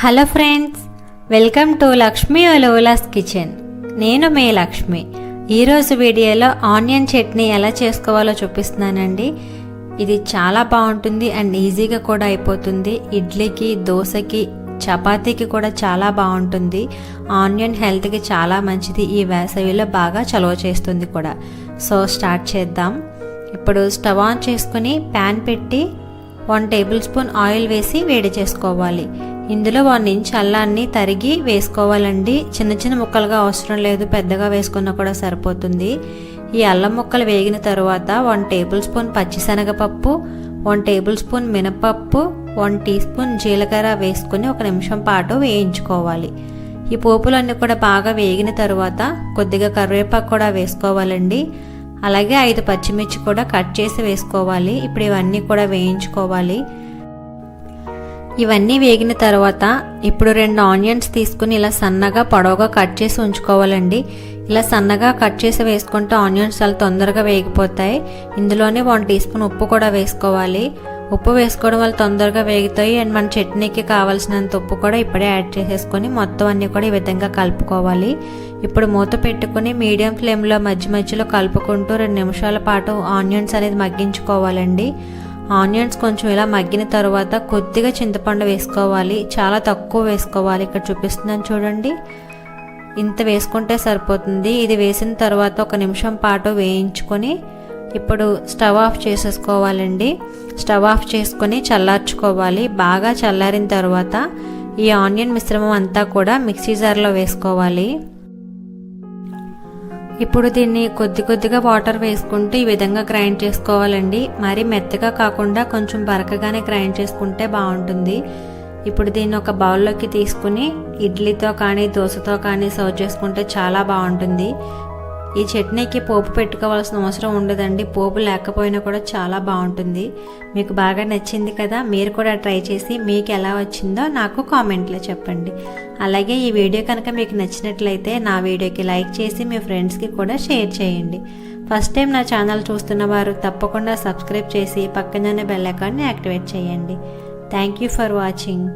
Hello friends, welcome to Lakshmi ఒలువులాస్ kitchen. నేను మీ లక్ష్మి. ఈరోజు వీడియోలో ఆనియన్ చట్నీ ఎలా చేసుకోవాలో చూపిస్తున్నానండి. ఇది చాలా బాగుంటుంది అండ్ ఈజీగా కూడా అయిపోతుంది. ఇడ్లీకి, దోశకి, చపాతీకి కూడా చాలా బాగుంటుంది. ఆనియన్ హెల్త్కి చాలా మంచిది. ఈ వేసవిలో బాగా చలువ చేస్తుంది కూడా. సో స్టార్ట్ చేద్దాం. ఇప్పుడు స్టవ్ ఆన్ చేసుకుని ప్యాన్ పెట్టి 1 టేబుల్ స్పూన్ ఆయిల్ వేసి వేడి చేసుకోవాలి. ఇందులో 1 ఇంచ్ అల్లాన్ని తరిగి వేసుకోవాలండి. చిన్న చిన్న ముక్కలుగా అవసరం లేదు, పెద్దగా వేసుకున్నా కూడా సరిపోతుంది. ఈ అల్లం ముక్కలు వేగిన తర్వాత 1 టేబుల్ స్పూన్ పచ్చిశనగపప్పు, 1 టేబుల్ స్పూన్ మినపప్పు, 1 టీ స్పూన్ జీలకర్ర వేసుకుని 1 నిమిషం పాటు వేయించుకోవాలి. ఈ పోపులన్నీ కూడా బాగా వేగిన తర్వాత కొద్దిగా కరివేపాకు కూడా వేసుకోవాలండి. అలాగే 5 పచ్చిమిర్చి కూడా కట్ చేసి వేసుకోవాలి. ఇప్పుడు ఇవన్నీ కూడా వేయించుకోవాలి. ఇవన్నీ వేగిన తర్వాత ఇప్పుడు 2 ఆనియన్స్ తీసుకుని ఇలా సన్నగా పొడవుగా కట్ చేసి ఉంచుకోవాలండి. ఇలా సన్నగా కట్ చేసి వేసుకుంటే ఆనియన్స్ చాలా తొందరగా వేగిపోతాయి. ఇందులోనే 1 టీ స్పూన్ ఉప్పు కూడా వేసుకోవాలి. ఉప్పు వేసుకోవడం వల్ల తొందరగా వేగుతాయి అండ్ మన చట్నీకి కావాల్సినంత ఉప్పు కూడా ఇప్పుడే యాడ్ చేసేసుకొని మొత్తం అన్నీ కూడా ఈ విధంగా కలుపుకోవాలి. ఇప్పుడు మూత పెట్టుకుని మీడియం ఫ్లేమ్లో మధ్య మధ్యలో కలుపుకుంటూ 2 నిమిషాల పాటు ఆనియన్స్ అనేది మగ్గించుకోవాలండి. ఆనియన్స్ కొంచెం ఇలా మగ్గిన తర్వాత కొద్దిగా చింతపండు వేసుకోవాలి. చాలా తక్కువ వేసుకోవాలి. ఇక్కడ చూపిస్తున్నాను చూడండి, ఇంత వేసుకుంటే సరిపోతుంది. ఇది వేసిన తర్వాత 1 నిమిషం పాటు వేయించుకొని ఇప్పుడు స్టవ్ ఆఫ్ చేసేసుకోవాలండి. స్టవ్ ఆఫ్ చేసుకొని చల్లార్చుకోవాలి. బాగా చల్లారిన తర్వాత ఈ ఆనియన్ మిశ్రమం అంతా కూడా మిక్సీ జార్లో వేసుకోవాలి. ఇప్పుడు దీన్ని కొద్దిగా వాటర్ వేసుకుంటూ ఈ విధంగా గ్రైండ్ చేసుకోవాలండి. మరి మెత్తగా కాకుండా కొంచెం బరకగానే గ్రైండ్ చేసుకుంటే బాగుంటుంది. ఇప్పుడు దీన్ని ఒక బౌల్లోకి తీసుకుని ఇడ్లీతో కానీ దోశతో కానీ సర్వ్ చేసుకుంటే చాలా బాగుంటుంది. ఈ చట్నీకి పోపు పెట్టుకోవాల్సిన అవసరం ఉండదండి. పోపు లేకపోయినా కూడా చాలా బాగుంటుంది. మీకు బాగా నచ్చింది కదా, మీరు కూడా ట్రై చేసి మీకు ఎలా వచ్చిందో నాకు కామెంట్లో చెప్పండి. అలాగే ఈ వీడియో కనుక మీకు నచ్చినట్లయితే నా వీడియోకి లైక్ చేసి మీ ఫ్రెండ్స్కి కూడా షేర్ చేయండి. ఫస్ట్ టైం నా ఛానల్ చూస్తున్న వారు తప్పకుండా సబ్స్క్రైబ్ చేసి పక్కనే బెల్ ఐకాన్ని యాక్టివేట్ చేయండి. Thank you for watching.